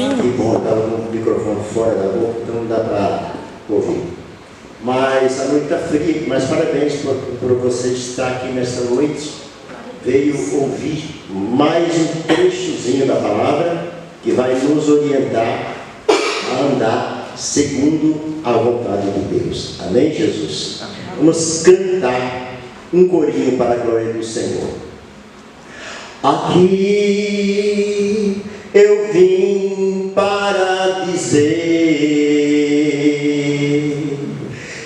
Que bom, estava com o microfone fora da boca, então não dá para ouvir. Mas a noite está fria, mas parabéns por você estar aqui nesta noite. Veio ouvir mais um trechozinho da palavra que vai nos orientar a andar segundo a vontade de Deus. Amém, Jesus? Amém. Vamos cantar um corinho para a glória do Senhor. Aqui eu vim para dizer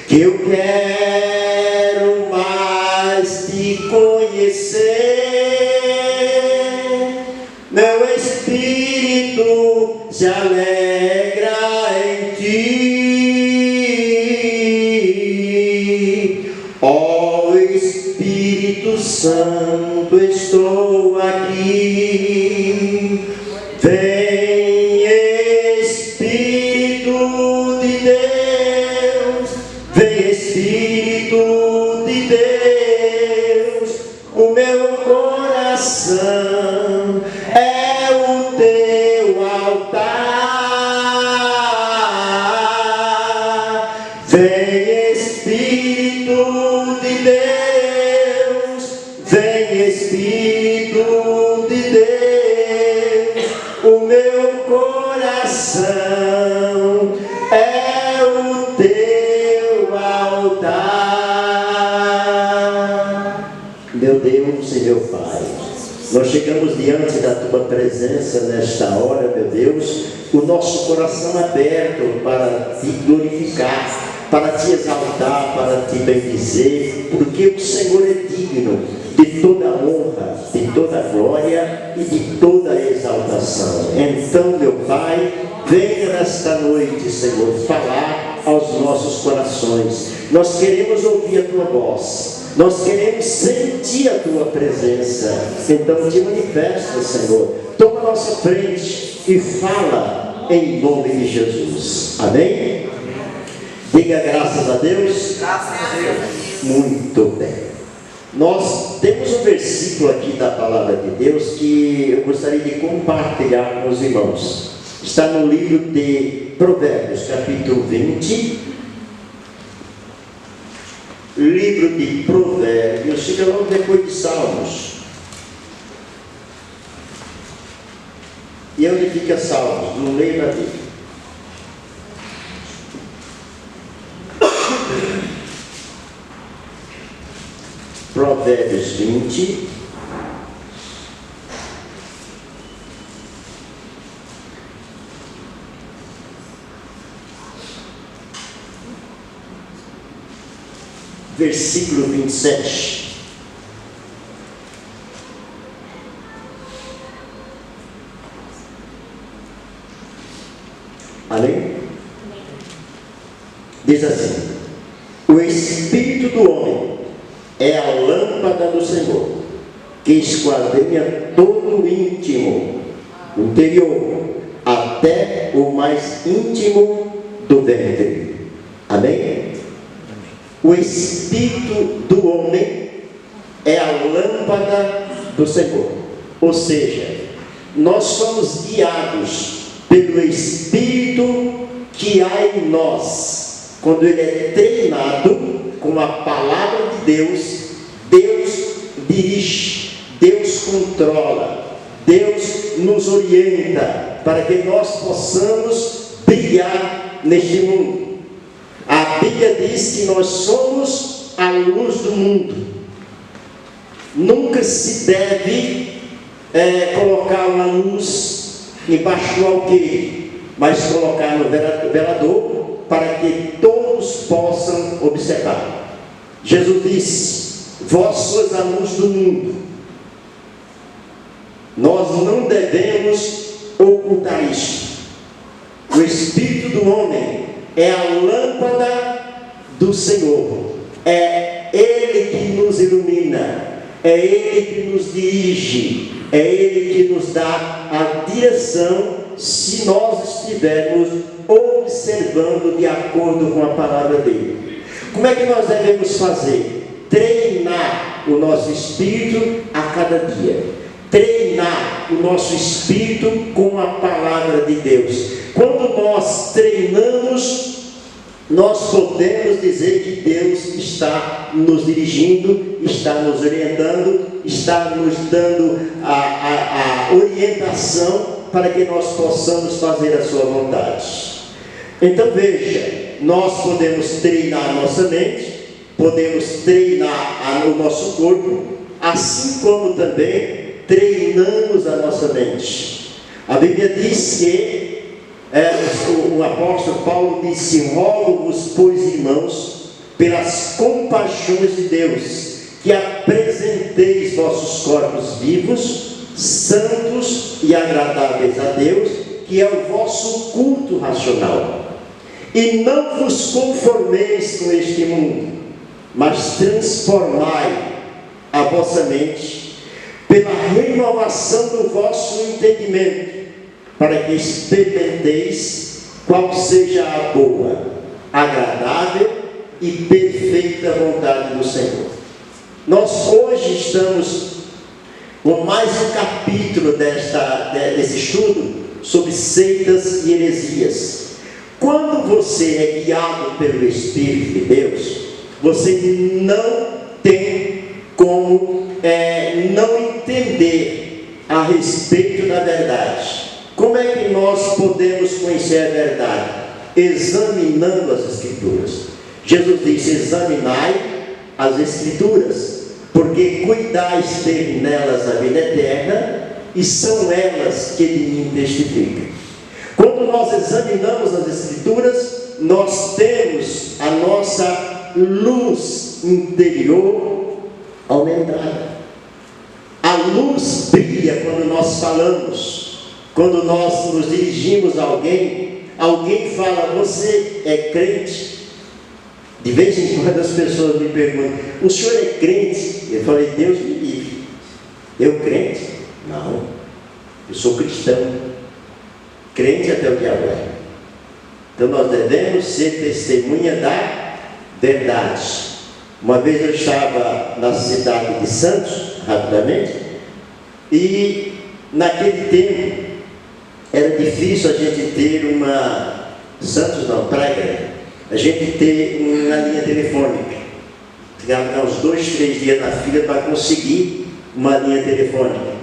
que eu quero mais te conhecer. Meu espírito se alegra em ti. Ó Espírito Santo, estou aqui. Vem, Espírito de Deus, vem, Espírito de Deus. O meu coração é o teu altar. Vem, Espírito de Deus, vem, Espírito de Deus. O meu coração é o teu altar. Meu Deus e meu Pai, nós chegamos diante da Tua presença nesta hora, meu Deus, o nosso coração aberto para Te glorificar, para Te exaltar, para Te bendizer, porque o Senhor é digno de toda honra, de toda glória e de toda exaltação. Então, meu Pai, venha nesta noite, Senhor, falar aos nossos corações. Nós queremos ouvir a Tua voz, nós queremos sentir a Tua presença. Então, te manifesta, Senhor, toma a nossa frente e fala em nome de Jesus. Amém? Diga graças a Deus. Graças a Deus. Muito bem. Nós temos um versículo aqui da palavra de Deus que eu gostaria de compartilhar com os irmãos. Está no livro de Provérbios, capítulo 20. Livro de Provérbios, fica logo depois de Salmos. E onde fica Salmos? No meio da Bíblia. Provérbios 20, versículo 27. Amém? Diz assim: o espírito do homem é a lâmpada do Senhor, que esquadrinha todo o íntimo, o interior, até o mais íntimo do ventre. Amém? O espírito do homem é a lâmpada do Senhor. Ou seja, nós somos guiados pelo Espírito que há em nós. Quando ele é treinado com a palavra de Deus, Deus dirige, Deus controla, Deus nos orienta para que nós possamos brilhar neste mundo. A Bíblia diz que nós somos a luz do mundo. Nunca se deve colocar uma luz embaixo do alqueire, mas colocar no velador para que todos possam observar. Jesus disse: vós sois a luz do mundo. Nós não devemos ocultar isto. O Espírito do homem é a lâmpada do Senhor. É Ele que nos ilumina, é Ele que nos dirige, é Ele que nos dá a direção, se nós estivermos observando de acordo com a palavra dele. Como é que nós devemos fazer? Treinar o nosso espírito a cada dia. treinar o nosso espírito com a palavra de Deus. Quando nós treinamos, nós podemos dizer que Deus está nos dirigindo, está nos orientando, está nos dando a orientação para que nós possamos fazer a sua vontade. Então veja, nós podemos treinar a nossa mente, podemos treinar o nosso corpo, assim como também treinamos a nossa mente. A Bíblia diz que o apóstolo Paulo disse: rogo-vos, pois, irmãos, pelas compaixões de Deus, que apresenteis vossos corpos vivos, santos e agradáveis a Deus, que é o vosso culto racional. E não vos conformeis com este mundo, mas transformai a vossa mente pela renovação do vosso entendimento, para que experimenteis qual seja a boa, agradável e perfeita vontade do Senhor. Nós hoje estamos com mais um capítulo desse estudo sobre seitas e heresias. Quando você é guiado pelo Espírito de Deus, você não tem como não entender a respeito da verdade. Como é que nós podemos conhecer a verdade? Examinando as Escrituras. Jesus disse: examinai as Escrituras, porque cuidais ter nelas a vida eterna, e são elas que de mim testificam. Quando nós examinamos as Escrituras, nós temos a nossa luz interior aumentada. A luz brilha quando nós falamos. Quando nós nos dirigimos a alguém fala: você é crente? De vez em quando as pessoas me perguntam: o senhor é crente? Eu falei: Deus me livre. Eu crente? Não, eu sou cristão. Crente até o diabo é. Então nós devemos ser testemunha da verdade. Uma vez eu estava na cidade de Santos, rapidamente, e naquele tempo era difícil a gente ter Santos não, Praia, a gente ter uma linha telefônica. Ficava uns 2, 3 dias na fila para conseguir uma linha telefônica.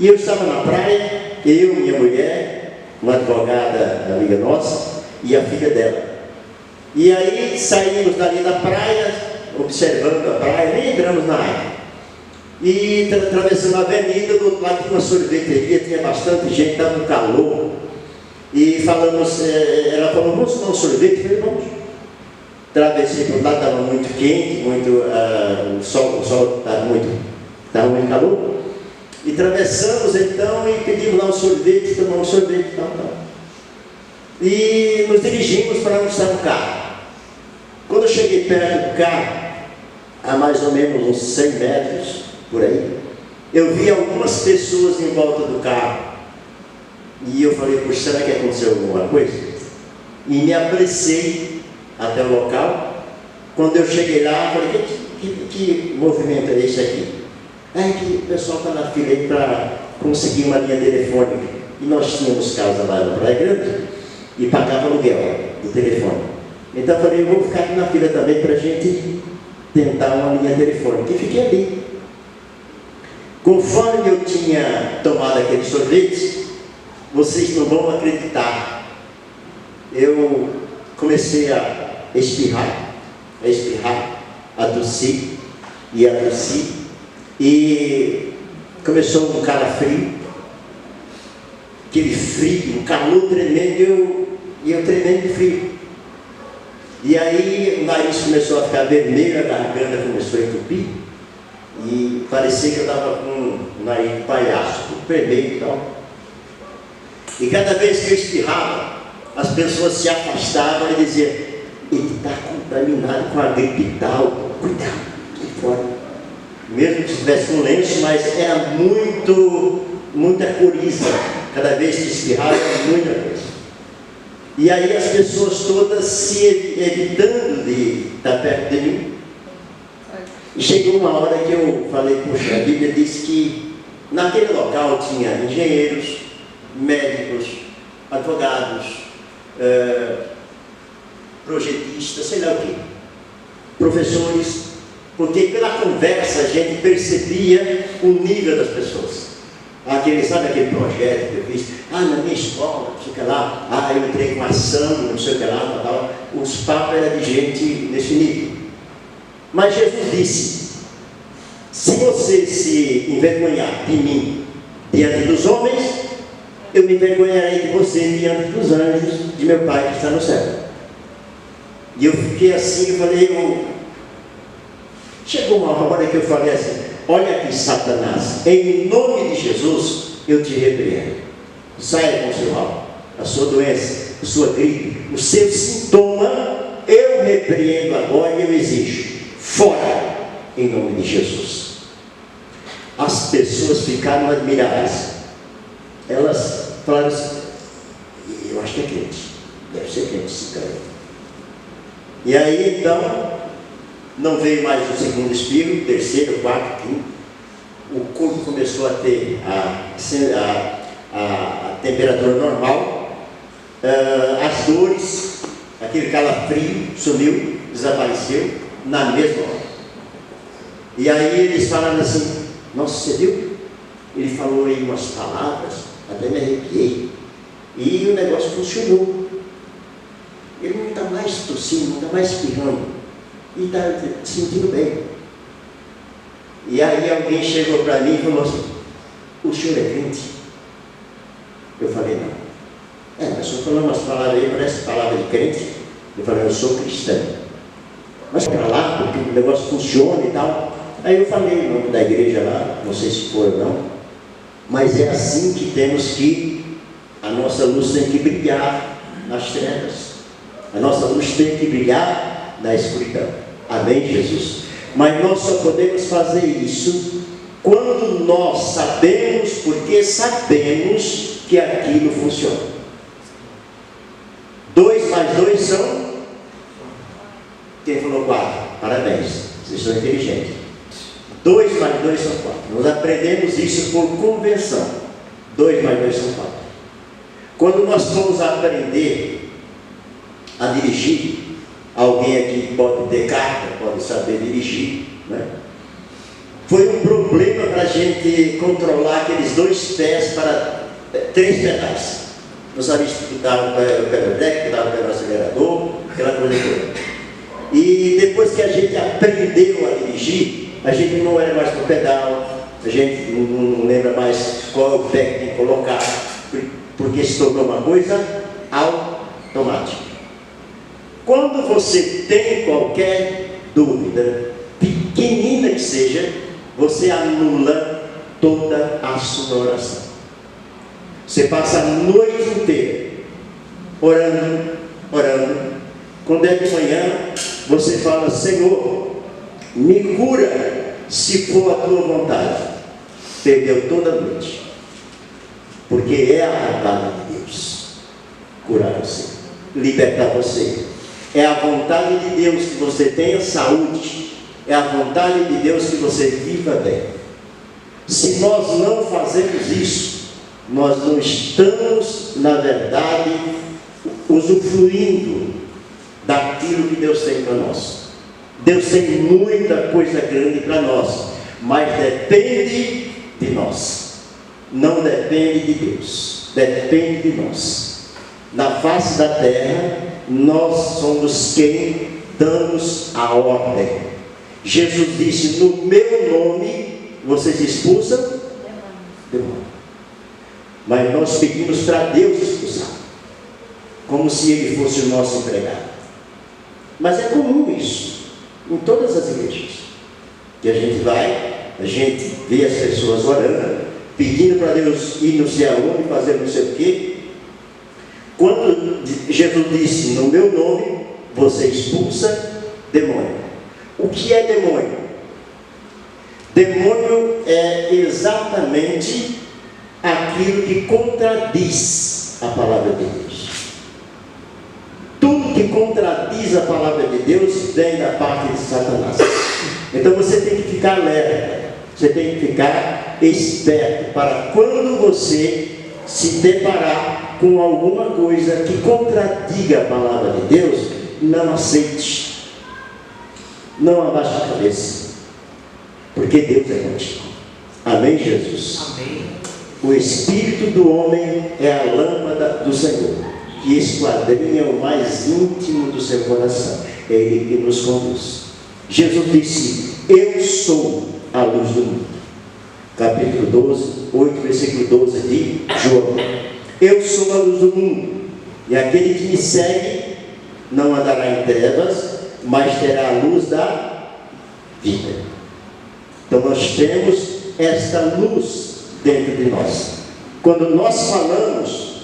E eu estava na praia, eu, minha mulher, uma advogada amiga nossa, e a filha dela. E aí saímos dali da praia, observando a praia, nem entramos na área. E atravessando a avenida, do outro lado tinha uma sorveteria, tinha bastante gente, estava um calor. E falamos, ela falou: vamos tomar um sorvete? Eu falei: vamos. Atravessei para o lado, estava muito quente, o sol estava muito calor. E atravessamos então e pedimos lá um sorvete, tomamos um sorvete, tal. E nos dirigimos para onde estava o carro. Quando eu cheguei perto do carro, a mais ou menos uns 100 metros, por aí, eu vi algumas pessoas em volta do carro. E eu falei: puxa, será que aconteceu alguma coisa? E me apressei até o local. Quando eu cheguei lá, eu falei: que movimento é esse aqui? É que o pessoal está na fila aí para conseguir uma linha telefônica. E nós tínhamos casa lá na Praia Grande e pagava aluguel do telefone. Então eu falei: eu vou ficar aqui na fila também para a gente tentar uma linha telefônica. E fiquei ali. Conforme eu tinha tomado aquele sorvete, vocês não vão acreditar, eu comecei a espirrar, a tossir, e começou um calafrio, aquele frio, um calor tremendo, e eu tremendo de frio. E aí o nariz começou a ficar vermelho, a garganta começou a entupir, e parecia que eu estava com um nariz de palhaço, vermelho e tal. E cada vez que eu espirrava, as pessoas se afastavam e diziam: ele está contaminado com a gripe e tal, cuidado, sai fora. Mesmo que estivesse com lenço, mas era muita coriza. Cada vez que espirrava, era muita coisa. E aí as pessoas todas se evitando de estar perto de mim. E chegou uma hora que eu falei: puxa, a Bíblia diz que Naquele local tinha engenheiros, médicos, advogados, projetistas, sei lá o quê, professores, porque pela conversa a gente percebia o nível das pessoas. Sabe aquele projeto que eu fiz? Na minha escola, não sei o que lá, eu entrei com ação, não sei o que lá, tal. Os papos eram de gente nesse nível. Mas Jesus disse: se você se envergonhar de mim diante dos homens, eu me envergonharei de você diante dos anjos de meu Pai que está no céu. E eu fiquei assim, eu falei, chegou uma hora que eu falei assim: olha aqui, Satanás, em nome de Jesus, eu te repreendo. Saia com o seu mal, a sua doença, a sua gripe, o seu sintoma, eu repreendo agora e eu exijo, fora, em nome de Jesus. As pessoas ficaram admiradas. Elas falaram assim: eu acho que é crente, deve ser crente esse cara. E aí então, não veio mais o segundo espírito, terceiro, quarto, quinto. O corpo começou a ter a temperatura normal, as dores, aquele calafrio sumiu, desapareceu na mesma hora. E aí eles falaram assim: nossa, você viu? Ele falou aí umas palavras, até me arrepiei, e o negócio funcionou. Ele não está mais tossindo, não está mais espirrando, e está se sentindo bem. E aí alguém chegou para mim e falou assim: o senhor é crente? Eu falei: não. Mas o senhor falou umas palavras aí, parece palavra de crente. Eu falei: eu sou cristão. Mas para lá, porque o negócio funciona e tal. Aí eu falei o nome da igreja lá, não sei se foi ou não, mas é assim que temos que, a nossa luz tem que brilhar nas trevas, a nossa luz tem que brilhar na escuridão. Amém, Jesus? Mas nós só podemos fazer isso quando nós sabemos, porque sabemos que aquilo funciona. 2 mais 2 são? Quem falou 4? Parabéns, vocês são inteligentes. 2 mais 2 são 4. Nós aprendemos isso por convenção. 2 mais 2 são 4. Quando nós formos aprender a dirigir, alguém aqui pode ter carta, pode saber dirigir, né? Foi um problema para a gente controlar aqueles 2 pés para 3 pedais. Não sabia se dava o pé no breque, dava o pé no acelerador, aquela coisa toda. E depois que a gente aprendeu a dirigir, a gente não olha mais para o pedal, a gente não lembra mais qual é o pé que tem que colocar, porque se tornou uma coisa automática. Quando você tem qualquer dúvida, pequenina que seja, você anula toda a sua oração. Você passa a noite inteira orando. Quando é de manhã, você fala: Senhor, me cura se for a tua vontade. Perdeu toda a noite, porque é a vontade de Deus curar você, libertar você. É a vontade de Deus que você tenha saúde, é a vontade de Deus que você viva bem. Se nós não fazemos isso, nós não estamos, na verdade, usufruindo daquilo que Deus tem para nós. Deus tem muita coisa grande para nós, mas depende de nós, não depende de Deus, depende de nós. Na face da terra, nós somos quem damos a ordem. Jesus disse: no meu nome vocês expulsam demônio. Mas nós pedimos para Deus expulsar, como se Ele fosse o nosso empregado. Mas é comum isso em todas as igrejas, que a gente vai, a gente vê as pessoas orando, pedindo para Deus ir não sei aonde, fazer não sei o quê. Quando Jesus disse: no meu nome você expulsa demônio. O que é demônio? Demônio é exatamente aquilo que contradiz a palavra de Deus. Tudo que contradiz a palavra de Deus vem da parte de Satanás. Então você tem que ficar alerta, você tem que ficar ficar esperto para quando você se deparar com alguma coisa que contradiga a palavra de Deus, não aceite, não abaixe a cabeça, porque Deus é contigo. Amém, Jesus? Amém. O espírito do homem é a lâmpada do Senhor, que esquadrinha o mais íntimo do seu coração. É Ele que nos conduz. Jesus disse: eu sou a luz do mundo. Capítulo 12, 8, versículo 12 de João. Eu sou a luz do mundo, e aquele que me segue não andará em trevas, mas terá a luz da vida. Então nós temos esta luz dentro de nós. Quando nós falamos,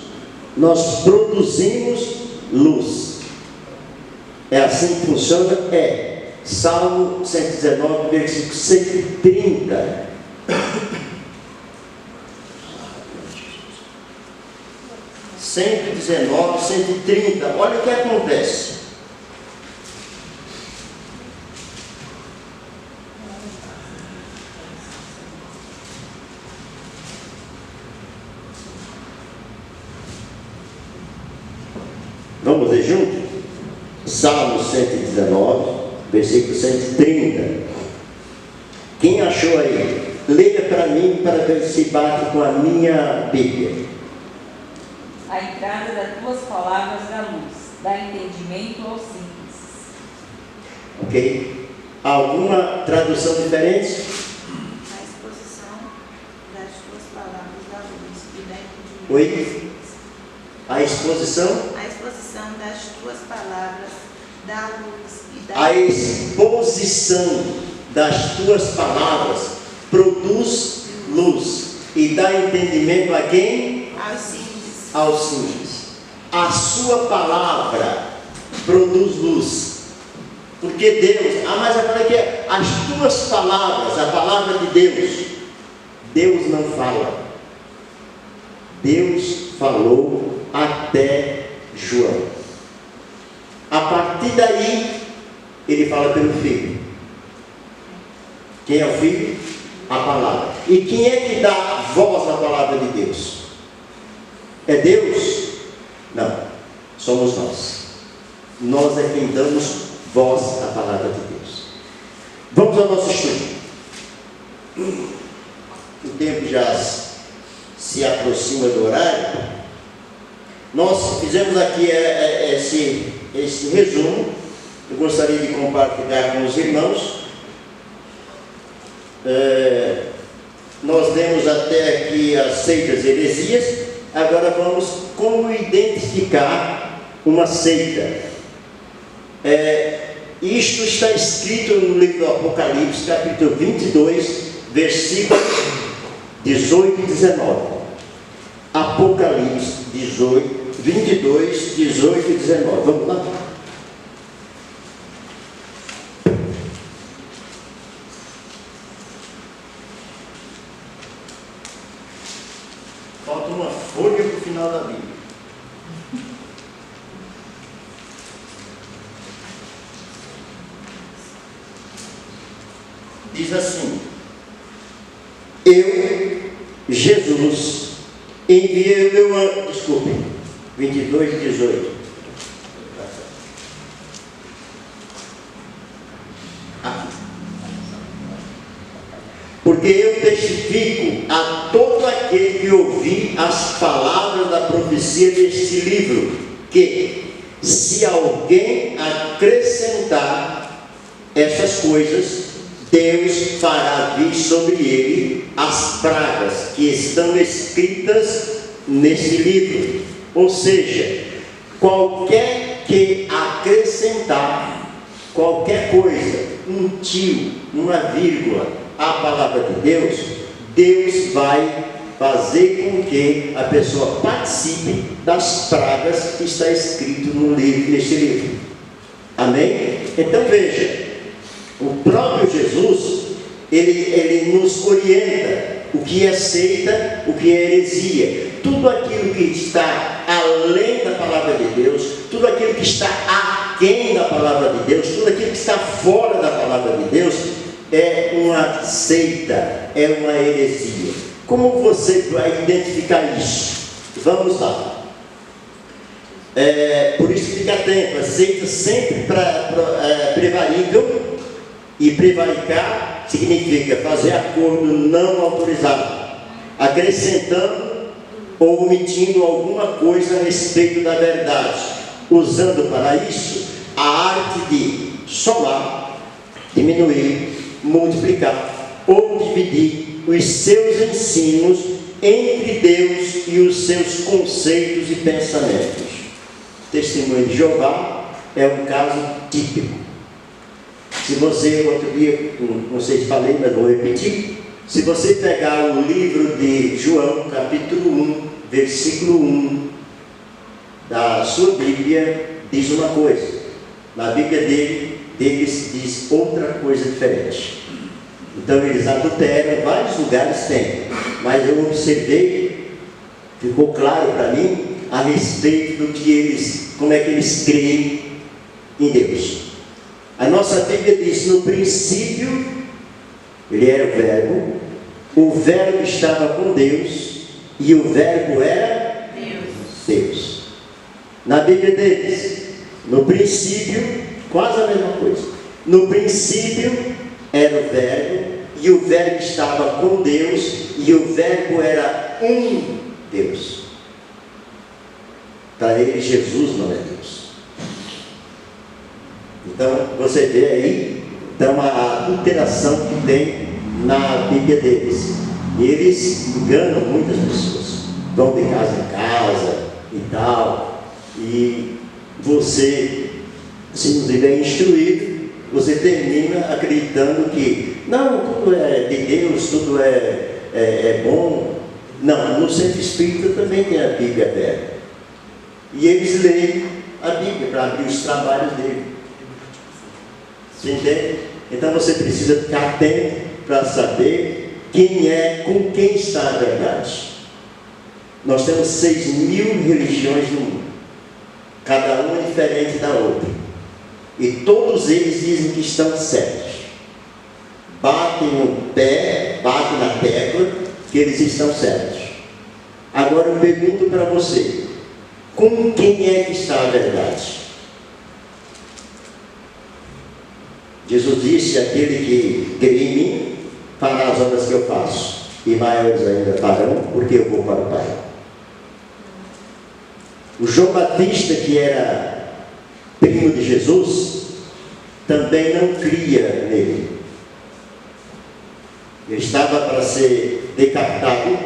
nós produzimos luz. É assim que funciona? Salmo 119, versículo 130. Olha o que acontece. Vamos ler junto? Salmo 119, versículo 130. Quem achou aí? Leia para mim, para ver se bate com a minha Bíblia. A entrada das tuas palavras da luz, dá entendimento aos simples. Ok? Alguma tradução diferente? A exposição das tuas palavras da luz e dá entendimento. Oi? A exposição? A exposição das tuas palavras da luz e dá A exposição das tuas palavras produz luz e dá entendimento a quem? aos simples. Aos simples. A sua palavra produz luz. Porque Deus, mas agora que é as tuas palavras, a palavra de Deus não fala. Deus falou até João. A partir daí, ele fala pelo Filho. Quem é o Filho? A palavra. E quem é que dá voz à palavra de Deus? É Deus? Não, somos nós. Nós é quem damos voz à palavra de Deus. Vamos ao nosso estudo. O tempo já se aproxima do horário. Nós fizemos aqui esse resumo. Eu gostaria de compartilhar com os irmãos. Nós demos até aqui as seitas heresias. Agora vamos como identificar uma seita. Isto está escrito no livro do Apocalipse, capítulo 22, versículos 18 e 19. Apocalipse 22, 18 e 19. Vamos lá? Falta uma folha para o final da Bíblia. Diz assim: eu, Jesus, enviei o meu anjo. Desculpe, 22 e 18. Porque eu testifico a todo aquele que ouvir as palavras da profecia deste livro, que se alguém acrescentar essas coisas, Deus fará vir sobre ele as pragas que estão escritas neste livro. Ou seja, qualquer que acrescentar qualquer coisa, um tio, uma vírgula, à palavra de Deus, Deus vai fazer com que a pessoa participe das pragas que está escrito no livro, neste livro. Amém? Então veja, o próprio Jesus, ele nos orienta o que é seita, o que é heresia. Tudo aquilo que está além da palavra de Deus, tudo aquilo que está aquém da palavra de Deus, tudo aquilo que está fora da palavra de Deus, é uma seita, é uma heresia. Como você vai identificar isso? Vamos lá. Por isso fica atento, as seitas sempre prevaricam, e prevaricar significa fazer acordo não autorizado, acrescentando ou omitindo alguma coisa a respeito da verdade, usando para isso a arte de somar, diminuir, multiplicar ou dividir os seus ensinos entre Deus e os seus conceitos e pensamentos. O testemunho de Jeová é um caso típico. Se você, outro dia, não sei se falei, mas vou repetir. Se você pegar o livro de João, capítulo 1, versículo 1, da sua Bíblia, diz uma coisa. Na Bíblia deles diz outra coisa diferente. Então eles adulteram, vários lugares tem. Mas eu observei, ficou claro para mim, a respeito do que eles, como é que eles creem em Deus. A nossa Bíblia diz, no princípio, ele era o verbo estava com Deus, e o verbo era Deus. Na Bíblia deles, no princípio, quase a mesma coisa. No princípio era o verbo, e o verbo estava com Deus, e o verbo era um Deus. Para ele, Jesus não é Deus. Então, você vê aí, então, a alteração que tem na Bíblia deles. E eles enganam muitas pessoas. Vão de casa em casa e tal. E você, se não estiver instruído, você termina acreditando que, não, tudo é de Deus, tudo é bom. Não, no centro espírita também tem a Bíblia aberta. E eles leem a Bíblia para abrir os trabalhos dele. Você entende? Então você precisa ficar atento para saber com quem está a verdade. Nós temos 6.000 religiões no mundo, cada uma diferente da outra, e todos eles dizem que estão certos. Batem no pé, batem na tecla que eles estão certos. Agora eu pergunto para você, com quem é que está a verdade? Jesus disse, aquele que crê em mim, fará as obras que eu faço, e maiores ainda farão, porque eu vou para o Pai. O João Batista, que era primo de Jesus, também não cria nele. Ele estava para ser decapitado,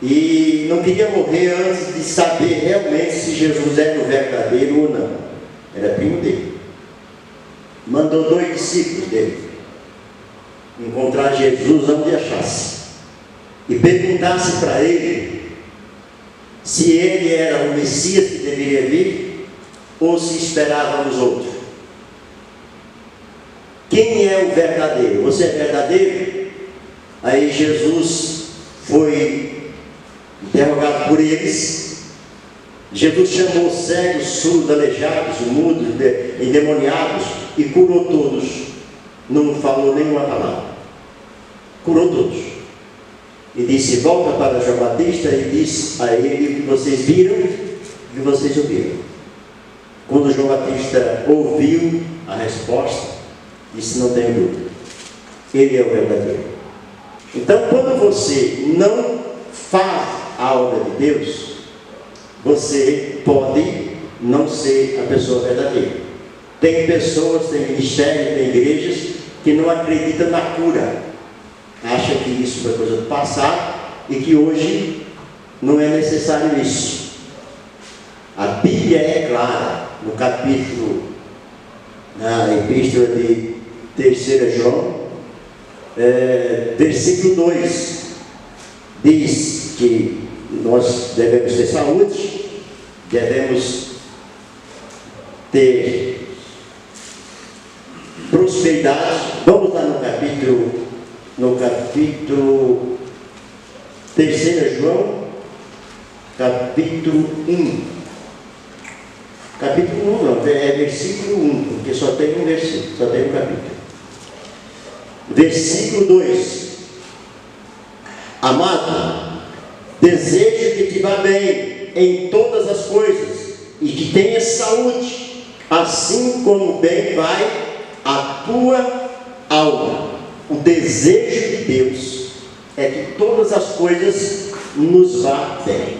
e não queria morrer antes de saber realmente se Jesus era o verdadeiro ou não. Era primo dele. Mandou 2 discípulos dele encontrar Jesus onde achasse e perguntasse para ele se ele era o Messias que deveria vir ou se esperava os outros. Quem é o verdadeiro? Você é verdadeiro? Aí Jesus foi interrogado por eles. Jesus chamou os cegos, surdos, aleijados, mudos, endemoniados e curou todos. Não falou nenhuma palavra. Curou todos. E disse, volta para João Batista e disse a ele o que vocês viram e o que vocês ouviram. Quando João Batista ouviu a resposta, disse, não tenho dúvida, ele é o verdadeiro. Então, quando você não faz a obra de Deus, você pode não ser a pessoa verdadeira. Tem pessoas, tem ministérios, tem igrejas que não acreditam na cura. Acham que isso foi coisa do passado e que hoje não é necessário isso. A Bíblia é clara, no capítulo, na epístola de 3 João, versículo 2, diz que nós devemos ter saúde, devemos ter prosperidade. Vamos lá no capítulo 3 João, capítulo 1. Capítulo 1 não, é versículo 1, porque só tem um versículo, só tem um capítulo. versículo 2. Amado, desejo que te vá bem em todas as coisas e que tenhas saúde, assim como bem vai a tua alma. O desejo de Deus é que todas as coisas nos vá bem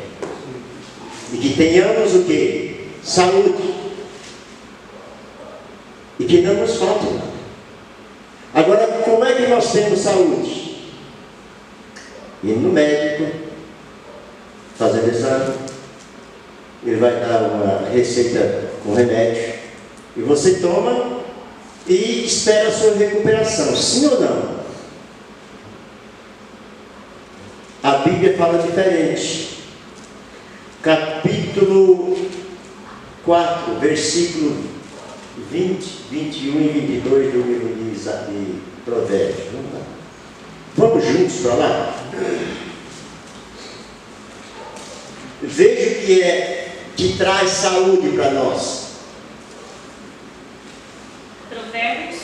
e que tenhamos o quê? Saúde, e que não nos falte nada. Agora, como é que nós temos saúde? Indo no médico, fazendo exame, ele vai dar uma receita com remédio, e você toma e espera a sua recuperação, sim ou não? A Bíblia fala diferente. Capítulo 4, versículo 20, 21 e 22 do livro de Provérbios. Vamos juntos para lá? Veja o que é que traz saúde para nós. Provérbios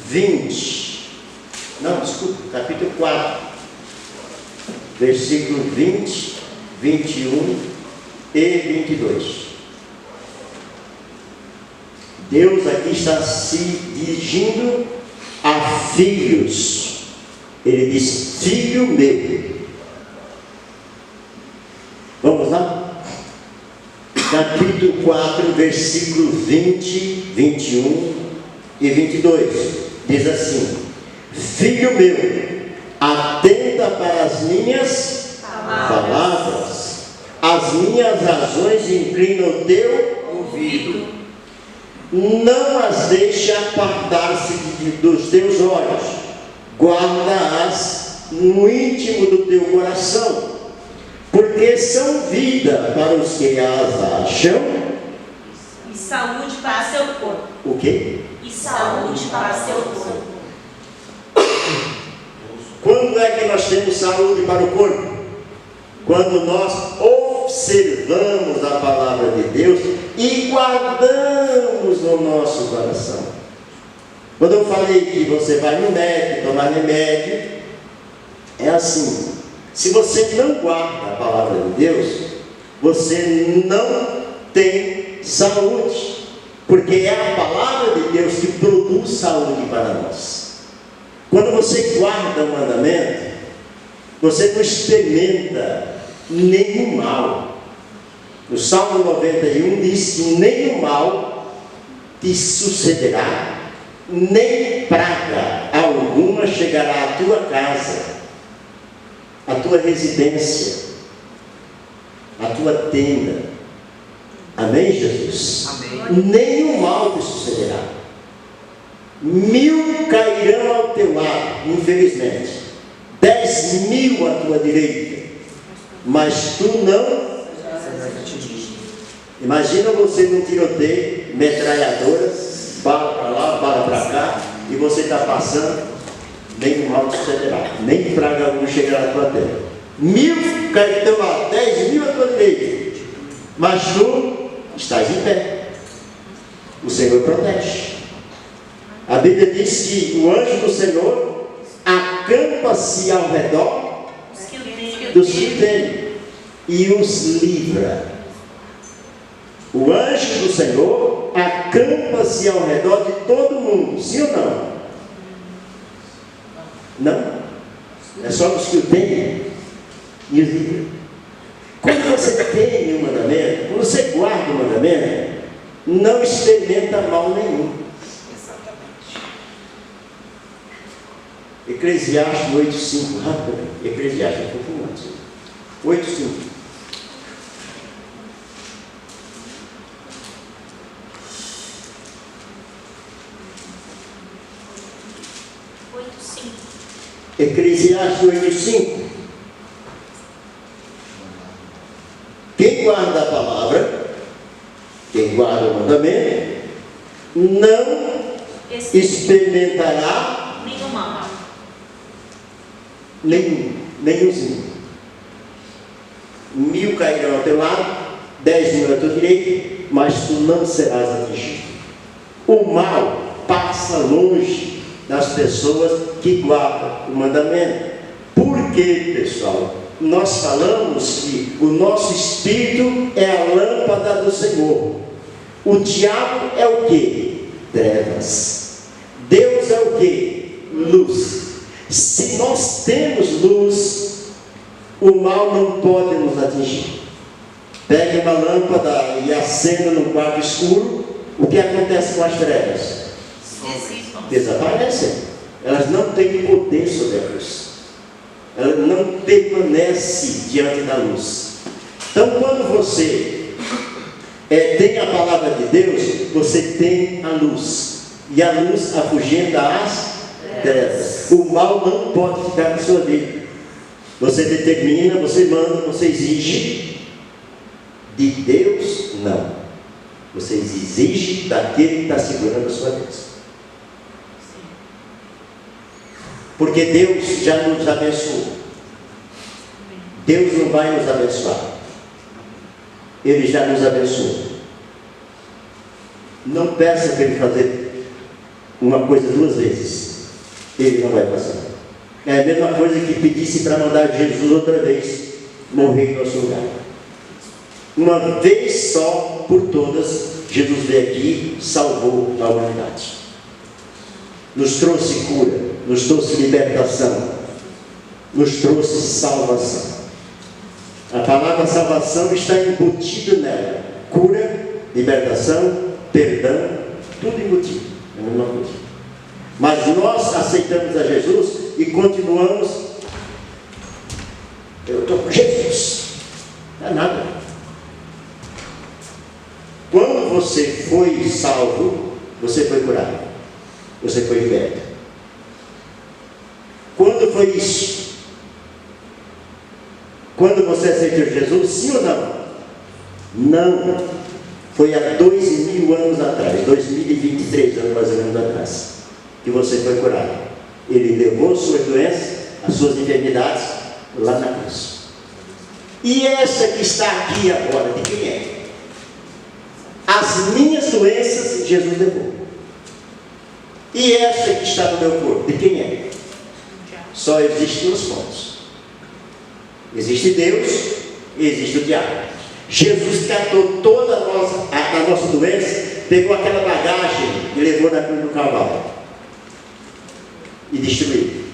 20. Não, desculpa, capítulo 4. Versículo 20, 21 e 22. Deus aqui está se dirigindo a filhos. Ele diz: filho meu. Vamos lá? Capítulo 4, versículo 20, 21 e 22. Diz assim: filho meu, atenta para as minhas palavras, as minhas razões inclina o teu ouvido. Não as deixe apartar-se dos teus olhos, guarda-as no íntimo do teu coração, porque são vida para os que as acham e saúde para seu corpo. o quê? E saúde para seu corpo. Quando é que nós temos saúde para o corpo? Quando nós observamos a palavra de Deus e guardamos no nosso coração. Quando eu falei que você vai no médico tomar remédio, é assim: se você não guarda a palavra de Deus, você não tem saúde, porque é a palavra de Deus que produz saúde para nós. Quando você guarda o mandamento, você não experimenta nenhum mal. O Salmo 91 diz que nenhum mal te sucederá, nem praga alguma chegará à tua casa, à tua residência, à tua tenda. Amém, Jesus? Amém. Nenhum mal te sucederá. 1000 cairão ao teu lado, infelizmente, 10.000 à tua direita, mas tu não. Imagina você num tiroteio, metralhadoras, bala para lá, bala para cá, e você está passando, nenhum mal te sucederá, nem praga alguma chegará à tua terra. 1000 cairão ao teu lado, 10.000 à tua direita, mas tu estás em pé. O Senhor protege. A Bíblia diz que o anjo do Senhor acampa-se ao redor dos que temem e os livra. O anjo do Senhor acampa-se ao redor de todo mundo, sim ou não? Não? É só dos que o temem e os livra. Quando você tem o mandamento, quando você guarda o mandamento, não experimenta mal nenhum. Eclesiastes 8:5, rapidamente. Eclesiastes, um pouquinho antes. 8:5. Eclesiastes 8:5. Quem guarda a palavra, quem guarda o mandamento, não experimentará nenhum mal. Nenhumzinho. 1000 cairão ao teu lado, 10.000 à tua direita, mas tu não serás atingido. O mal passa longe das pessoas que guardam o mandamento. Por quê, pessoal? Nós falamos que o nosso espírito é a lâmpada do Senhor. O diabo é o quê? Trevas. Deus é o quê? Luz. Se nós temos luz, o mal não pode nos atingir. Pegue uma lâmpada e acenda no quarto escuro, o que acontece com as trevas? Desaparecem. Elas não têm poder sobre a luz. Ela não permanece diante da luz. Então, quando você tem a palavra de Deus, você tem a luz. E a luz afugenta as trevas. O mal não pode ficar na sua vida. Você determina, você manda, você exige. De Deus, não. Você exige daquele que está segurando a sua bênção. Porque Deus já nos abençoou. Deus não vai nos abençoar. Ele já nos abençoou. Não peça para Ele fazer uma coisa duas vezes. Ele não vai fazer. É a mesma coisa que pedisse para mandar Jesus outra vez morrer em nosso lugar. Uma vez só por todas, Jesus veio aqui e salvou a humanidade. Nos trouxe cura, nos trouxe libertação, nos trouxe salvação. A palavra salvação está embutida nela. Cura, libertação, perdão, tudo embutido. É a mesma coisa. Mas nós aceitamos a Jesus e continuamos. Eu estou com Jesus. Não é nada. Quando você foi salvo, você foi curado. Você foi liberto. Quando foi isso? Quando você aceitou Jesus, sim ou não? Não. Foi há 2000 anos atrás, 2023 anos mais ou menos atrás, que você foi curado. Ele levou suas doenças, as suas enfermidades, lá na cruz. E essa que está aqui agora, de quem é? As minhas doenças, Jesus levou. E essa que está no meu corpo, de quem é? Só existem duas fontes. Existe Deus e existe o diabo. Jesus catou toda a nossa doença, pegou aquela bagagem e levou na cruz do Calvário e destruiu.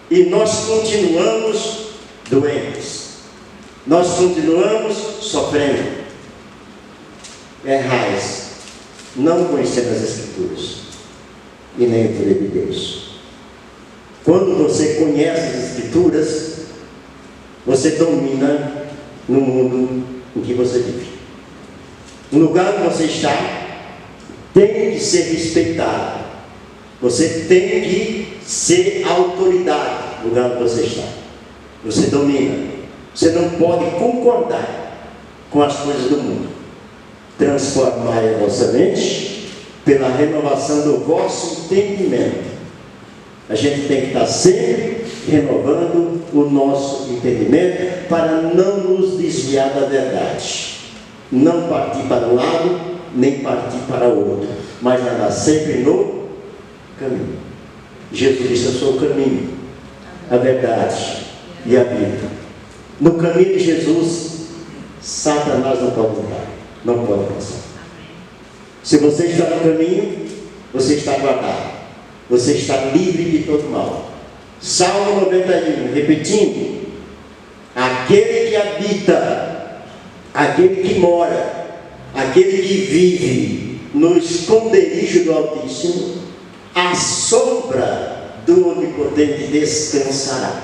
E nós continuamos doentes. Nós continuamos sofrendo. Errais, não conhecendo as Escrituras e nem o poder de Deus. Quando você conhece as Escrituras, você domina no mundo em que você vive. O lugar que você está tem que ser respeitado. Você tem que ser autoridade no lugar que você está. Você domina. Você não pode concordar com as coisas do mundo. Transformai a vossa mente pela renovação do vosso entendimento. A gente tem que estar sempre renovando o nosso entendimento para não nos desviar da verdade. Não partir para um lado, nem partir para o outro, mas andar sempre no caminho. Jesus disse: eu sou o caminho, a verdade e a vida. No caminho de Jesus, Satanás não pode entrar, não pode passar. Se você está no caminho, você está guardado, você está livre de todo mal. Salmo 91, repetindo: aquele que habita, aquele que mora, aquele que vive no esconderijo do Altíssimo, à sombra do Onipotente descansará.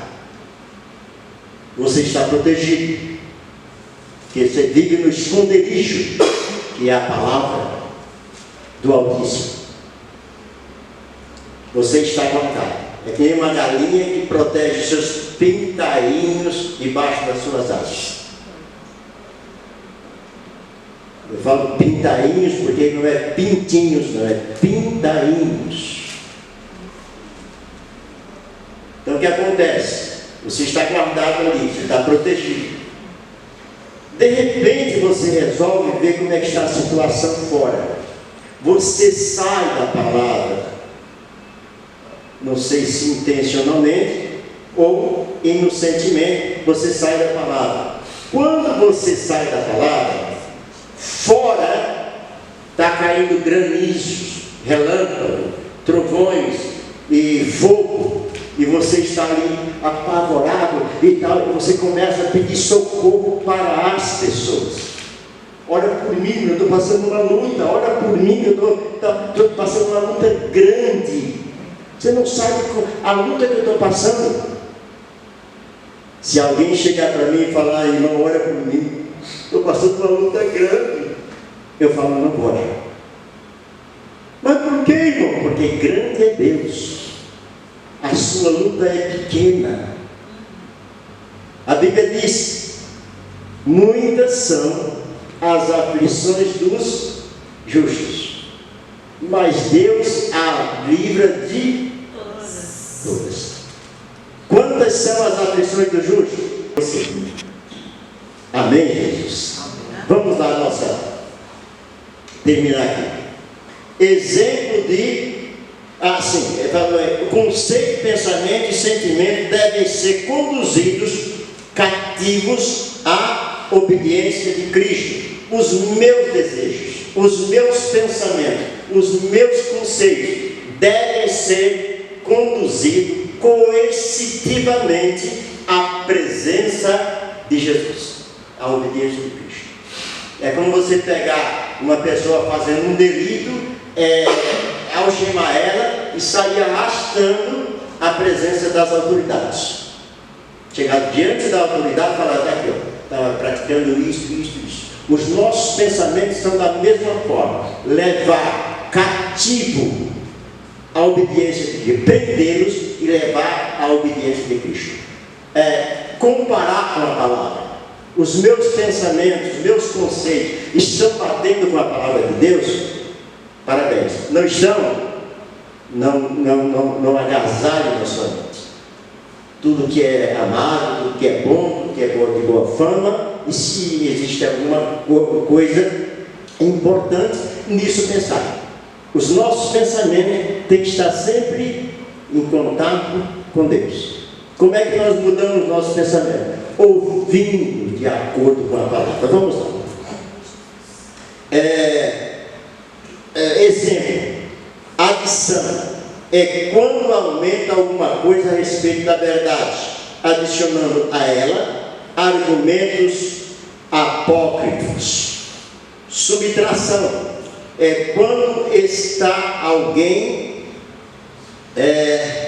Você está protegido, porque você vive no esconderijo, que é a palavra do Altíssimo. Você está guardado. É que nem uma galinha que protege seus pintainhos debaixo das suas asas. Eu falo pintainhos porque não é pintinhos, não, é pintainhos. Então o que acontece? Você está guardado ali, você está protegido. De repente você resolve ver como é que está a situação fora. Você sai da palavra não sei se intencionalmente ou inocentemente, você sai da palavra. Quando você sai da palavra, fora está caindo granizos, relâmpagos, trovões e fogo, e você está ali apavorado e tal, e você começa a pedir socorro para as pessoas. Ora por mim, eu estou passando uma luta. Ora por mim, eu estou passando uma luta grande. Você não sabe a luta que eu estou passando. Se alguém chegar para mim e falar, irmão, ora por mim, estou passando uma luta grande, eu falo, não pode. Mas por que, irmão? Porque grande é Deus. A sua luta é pequena. A Bíblia diz, muitas são as aflições dos justos, mas Deus a livra de todas. Quantas são as aflições dos justos? Amém, Jesus? Vamos lá, terminar aqui. Exemplo de o conceito, pensamento e sentimento devem ser conduzidos cativos à obediência de Cristo. Os meus desejos, os meus pensamentos, os meus conceitos devem ser conduzidos coercitivamente à presença de Jesus, à obediência de Cristo. É como você pegar uma pessoa fazendo um delito, algemar ela e sair arrastando a presença das autoridades. Chegar diante da autoridade e falar, até aqui, estava praticando isso. Os nossos pensamentos são da mesma forma. Levar cativo a obediência de Deus, prendê-los e levar a obediência de Cristo. Comparar com a palavra. Os meus pensamentos, os meus conceitos estão batendo com a palavra de Deus? Parabéns. Não estão? Não agasalhem na sua mente. Tudo que é amado, tudo que é bom, tudo que é de boa fama, e se existe alguma coisa importante, nisso pensar. Os nossos pensamentos têm que estar sempre em contato com Deus. Como é que nós mudamos nossos pensamentos? Ouvindo de acordo com a palavra. Vamos lá. Exemplo. Adição é quando aumenta alguma coisa a respeito da verdade, adicionando a ela argumentos apócrifos. Subtração é quando está alguém,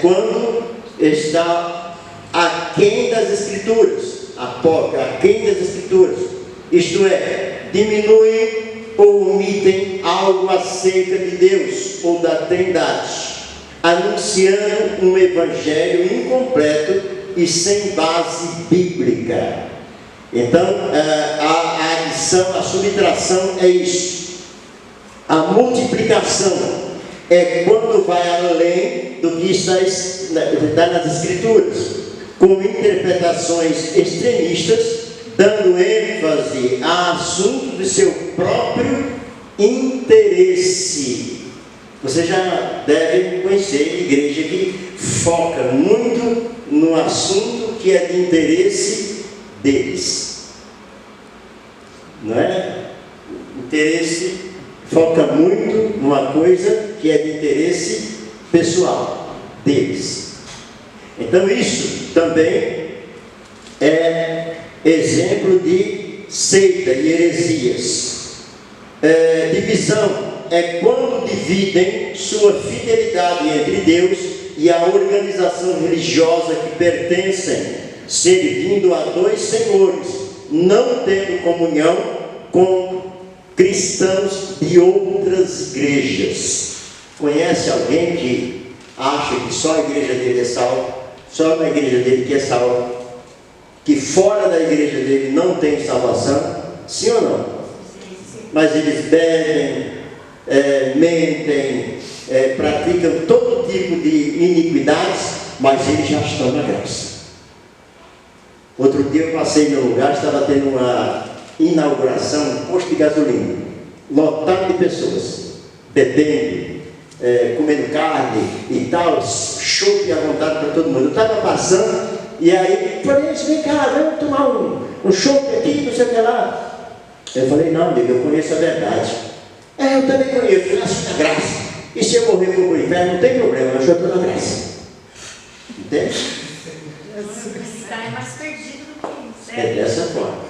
quando está aquém das Escrituras, apócrifo, aquém das Escrituras, isto é, diminuem ou omitem algo acerca de Deus ou da Trindade, anunciando um evangelho incompleto e sem base bíblica. Então, a adição, a subtração é isso. A multiplicação é quando vai além do que está nas Escrituras, com interpretações extremistas, dando ênfase a assuntos de seu próprio interesse. Você já deve conhecer igreja que foca muito no assunto que é de interesse deles. Não é? Interesse foca muito numa coisa que é de interesse pessoal deles. Então isso também é exemplo de seita e heresias. Divisão é quando dividem sua fidelidade entre Deus e a organização religiosa que pertencem, servindo a dois senhores, não tendo comunhão com cristãos de outras igrejas. Conhece alguém que acha que só a igreja dele é salva, só na igreja dele que é salva, que fora da igreja dele não tem salvação? Sim ou não? Mas eles bebem, mentem, praticam todo tipo de iniquidades, mas eles já estão na graça. Outro dia eu passei num lugar, estava tendo uma inauguração, um posto de gasolina, lotado de pessoas, bebendo, comendo carne e tal, chope à vontade para todo mundo. Eu estava passando e aí falei, vem cá, vamos tomar um chope aqui, não sei o que lá. Eu falei, não, amigo, eu conheço a verdade. Eu também conheço, eu nasci na graça. E se eu morrer for para o inferno, não tem problema, eu já estou na graça. Entende? Está mais perdido do que isso. É dessa forma.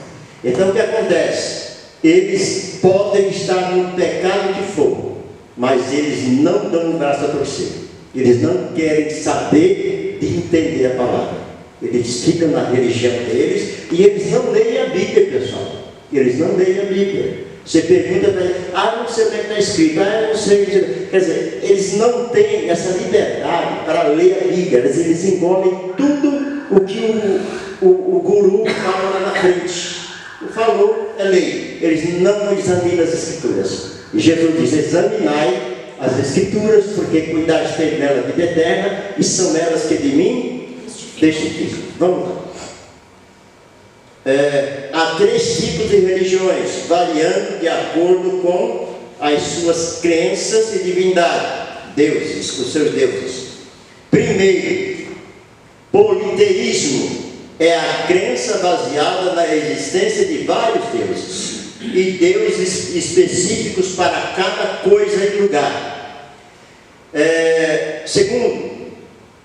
Então o que acontece? Eles podem estar no pecado que for, mas eles não dão o braço a torcer. Eles não querem saber de entender a palavra. Eles ficam na religião deles e eles não leem a Bíblia, pessoal. Eles não leem a Bíblia. Você pergunta para ele, não sei o que está escrito, não sei. Quer dizer, eles não têm essa liberdade para ler a Bíblia. Eles engolem tudo o que o guru fala lá na frente. Falou, é lei. Eles não examinam as Escrituras. E Jesus diz, examinai as Escrituras, porque cuidais ter nela a vida eterna, e são elas que de mim testificam. Vamos lá. Há 3 tipos de religiões, variando de acordo com as suas crenças e divindade. Deuses, os seus deuses. Primeiro, politeísmo. É a crença baseada na existência de vários deuses e deuses específicos para cada coisa e lugar. Segundo,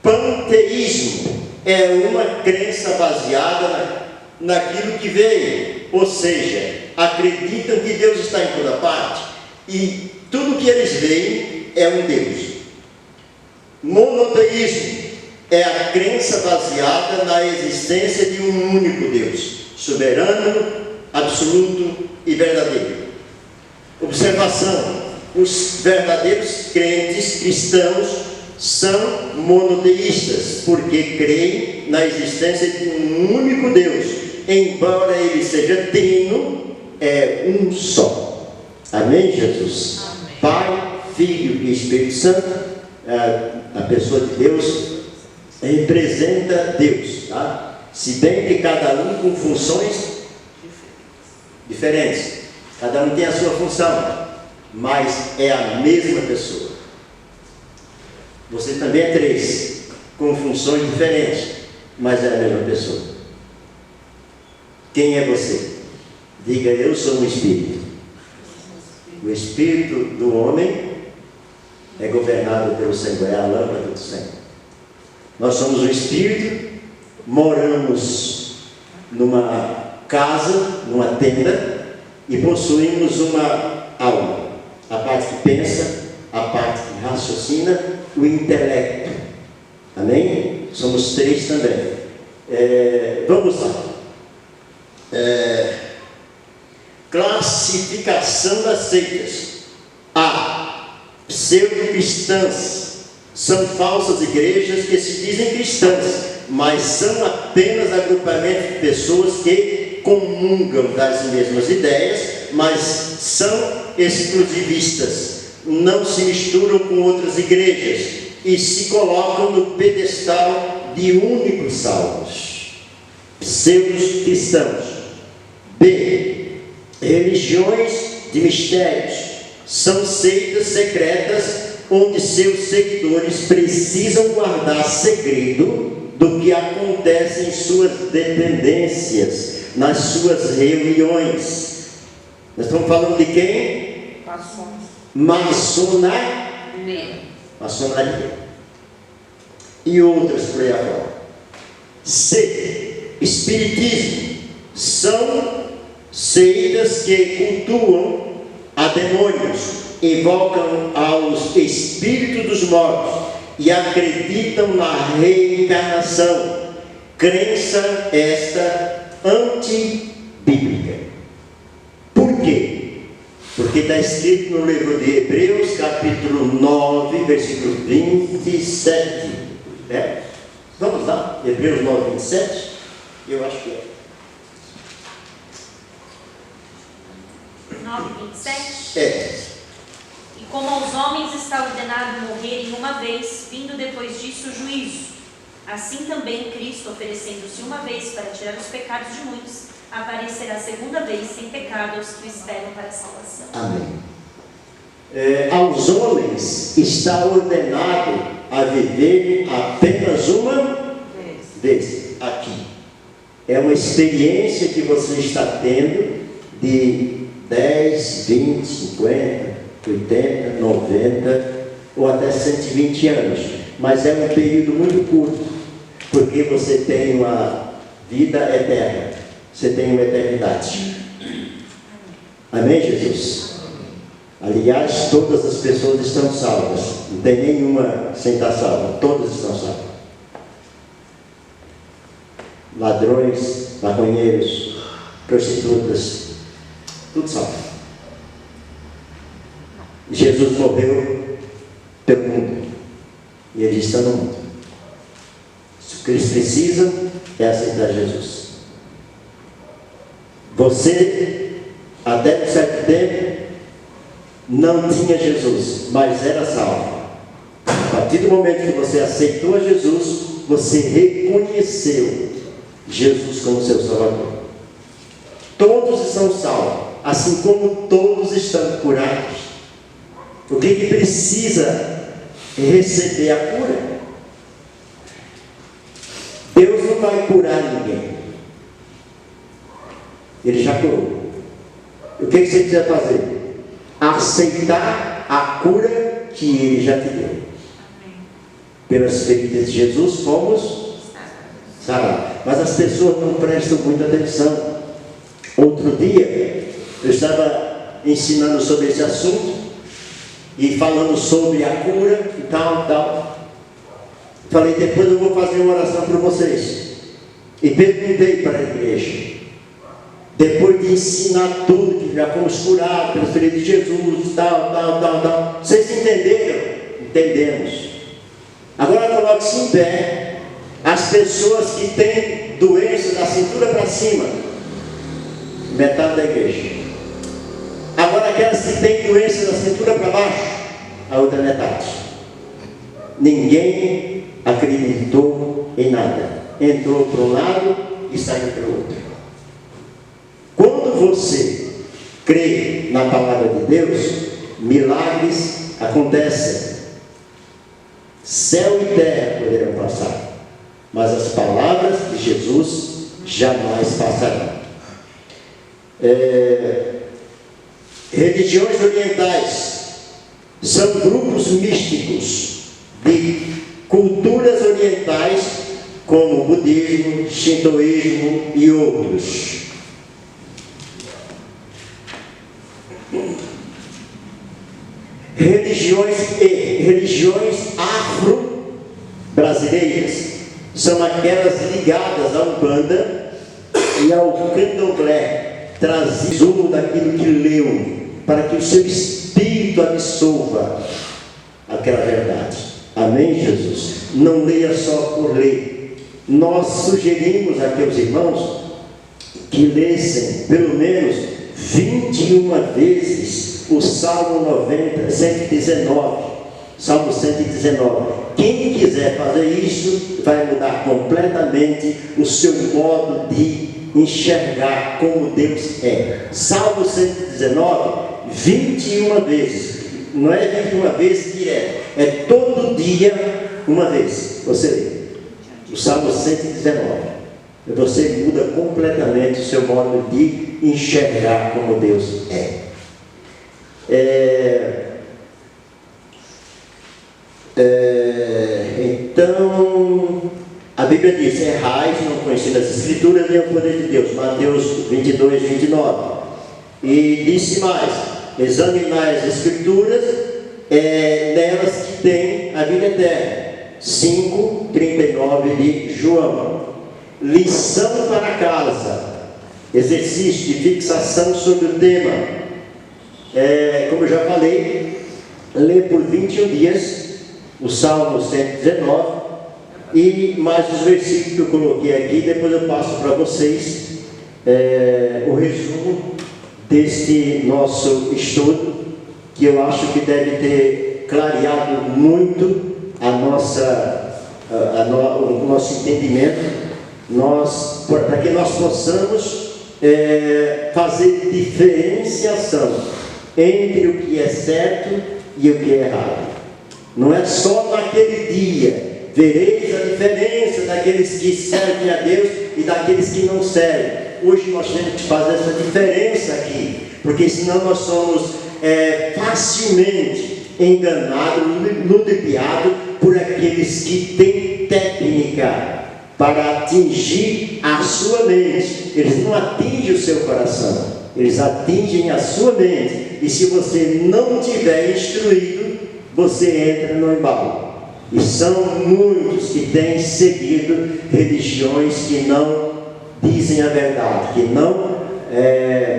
panteísmo é uma crença baseada naquilo que veio, ou seja, acreditam que Deus está em toda parte e tudo que eles veem é um Deus. Monoteísmo é a crença baseada na existência de um único Deus, soberano, absoluto e verdadeiro. Observação: os verdadeiros crentes cristãos são monoteístas, porque creem na existência de um único Deus, embora ele seja trino, é um só. Amém, Jesus? Amém. Pai, Filho e Espírito Santo, a pessoa de Deus representa Deus, tá? Se bem que cada um com funções diferentes, cada um tem a sua função, mas é a mesma pessoa. Você também é 3, com funções diferentes, mas é a mesma pessoa. Quem é você? Diga, eu sou um espírito. O espírito do homem é governado pelo Senhor, é a lâmpada do Senhor. Nós somos um espírito, moramos numa casa, numa tenda, e possuímos uma alma, a parte que pensa, a parte que raciocina, o intelecto. Amém? Somos 3 também. Vamos lá. Classificação das seitas. A. Pseudo-cristãs. São falsas igrejas que se dizem cristãs, mas são apenas agrupamentos de pessoas que comungam das mesmas ideias, mas são exclusivistas, não se misturam com outras igrejas e se colocam no pedestal de únicos salvos. Pseudos cristãos. B. Religiões de mistérios. São seitas secretas onde seus seguidores precisam guardar segredo do que acontece em suas dependências, nas suas reuniões. Nós estamos falando de quem? Maçonaria. E outras por aí afora. C. Espiritismo. São seitas que cultuam a demônios, invocam aos espíritos dos mortos e acreditam na reencarnação. Crença esta antibíblica. Por quê? Porque está escrito no livro de Hebreus, capítulo 9, versículo 27. Vamos lá, Hebreus 9, 27. Eu acho que é. 9, 27. E como aos homens está ordenado morrerem uma vez, vindo depois disso o juízo, assim também Cristo, oferecendo-se uma vez para tirar os pecados de muitos, aparecerá segunda vez sem pecado aos que o esperam para a salvação. Amém. aos homens está ordenado a viver apenas uma vez aqui. É uma experiência que você está tendo de 10, 20, 50, 80, 90 ou até 120 anos. Mas é um período muito curto, porque você tem uma vida eterna, você tem uma eternidade. Amém, Jesus? Aliás, todas as pessoas estão salvas, não tem nenhuma sem estar salva, todas estão salvas. Ladrões, maconheiros, prostitutas, tudo salvo. Jesus morreu pelo mundo e eles estão no mundo. O que eles precisam é aceitar Jesus. Você, até um certo tempo, não tinha Jesus, mas era salvo. A partir do momento que você aceitou a Jesus, você reconheceu Jesus como seu Salvador. Todos estão salvos, assim como todos estão curados. O que precisa é receber a cura. Deus não vai curar ninguém. Ele já curou. O que você precisa fazer? Aceitar a cura que Ele já te deu. Pelas feridas de Jesus fomos sarados. Mas as pessoas não prestam muita atenção. Outro dia eu estava ensinando sobre esse assunto e falando sobre a cura e tal. Falei, depois eu vou fazer uma oração para vocês. E perguntei para a igreja, depois de ensinar tudo, que já fomos curados pelos feridos de Jesus, tal. Vocês entenderam? Entendemos. Agora coloque-se em pé. As pessoas que têm doença da cintura para cima, metade da igreja. Agora aquelas que têm doença da cintura para baixo, a outra metade. Ninguém acreditou em nada. Entrou para um lado e saiu para o outro. Quando você crê na palavra de Deus, milagres acontecem. Céu e terra poderão passar, mas as palavras de Jesus jamais passarão. Religiões orientais são grupos místicos de culturas orientais, como budismo, shintoísmo e outros. Religiões afro-brasileiras são aquelas ligadas à Umbanda e ao Candomblé, traz resumo daquilo que leu, para que o seu espírito absorva aquela verdade. Amém, Jesus? Não leia só por ler. Nós sugerimos aqui aos irmãos que lessem pelo menos 21 vezes o Salmo 119. Salmo 119. Quem quiser fazer isso, vai mudar completamente o seu modo de enxergar como Deus é. Salmo 119, 21 vezes. Não é 21 vezes direto, é todo dia uma vez. Você lê o Salmo 119. Você muda completamente o seu modo de enxergar como Deus é. Então, a Bíblia diz: errais, não conhecendo as Escrituras nem o poder de Deus. Mateus 22, 29. E disse mais: examinai as Escrituras, nelas que tem a vida eterna. 5, 39 de João. Lição para casa, exercício de fixação sobre o tema. Como eu já falei, lê por 21 dias o Salmo 119 e mais os versículos que eu coloquei aqui. Depois eu passo para vocês o resumo deste nosso estudo, que eu acho que deve ter clareado muito o nosso entendimento, para que nós possamos fazer diferenciação entre o que é certo e o que é errado. Não é só naquele dia. Vereis a diferença daqueles que servem a Deus e daqueles que não servem. Hoje nós temos que fazer essa diferença aqui, porque senão nós somos facilmente enganados, ludibriados por aqueles que têm técnica para atingir a sua mente. Eles não atingem o seu coração, eles atingem a sua mente. E se você não tiver instruído, você entra no embalo. E são muitos que têm seguido religiões que não dizem a verdade, que não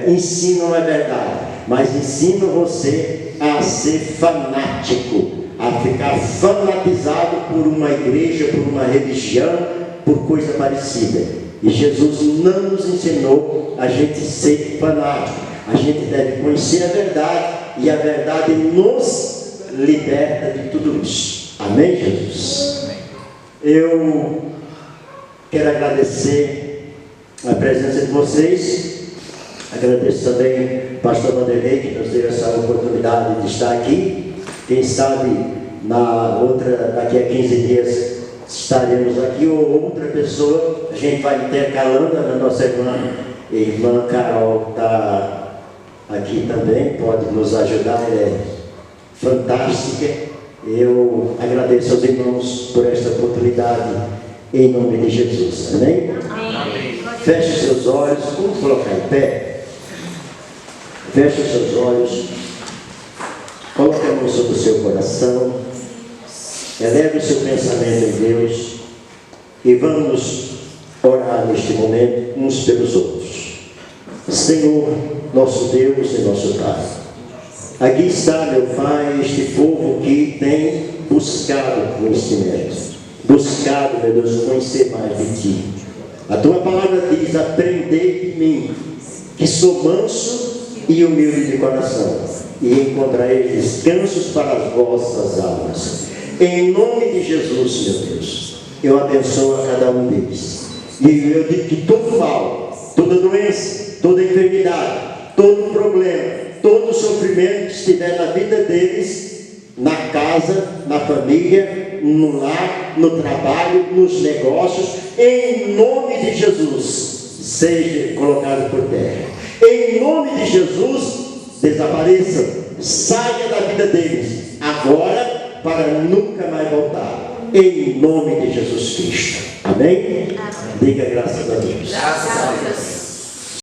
ensinam a verdade, mas ensinam você a ser fanático, a ficar fanatizado por uma igreja, por uma religião, por coisa parecida. E Jesus não nos ensinou a gente ser fanático. A gente deve conhecer a verdade, e a verdade nos liberta de tudo isso. Amém, Jesus? Amém. Eu quero agradecer a presença de vocês. Agradeço também ao pastor Vanderlei, que nos deu essa oportunidade de estar aqui. Quem sabe daqui a 15 dias estaremos aqui, ou outra pessoa. A gente vai intercalando. A nossa irmã Carol está aqui também, pode nos ajudar, ela é fantástica. Eu agradeço aos irmãos por esta oportunidade, em nome de Jesus. Amém? Amém. Feche seus olhos. Vamos colocar em pé. Feche os seus olhos. Coloque a mão sobre o seu coração. Eleve o seu pensamento em Deus. E vamos orar neste momento uns pelos outros. Senhor, nosso Deus e nosso Pai, aqui está, meu Pai, este povo que tem buscado conhecimento, buscado, meu Deus, conhecer mais de Ti. A Tua palavra diz: aprendei de mim, que sou manso e humilde de coração, e encontrareis descansos para as vossas almas. Em nome de Jesus, meu Deus, eu abençoo a cada um deles. E eu digo que todo mal, toda doença, toda enfermidade, todo problema, todo sofrimento que estiver na vida deles, na casa, na família, no lar, no trabalho, nos negócios, em nome de Jesus, seja colocado por terra. Em nome de Jesus, desapareça, saia da vida deles, agora, para nunca mais voltar. Em nome de Jesus Cristo. Amém? Amém. Diga graças a Deus. Graças a Deus.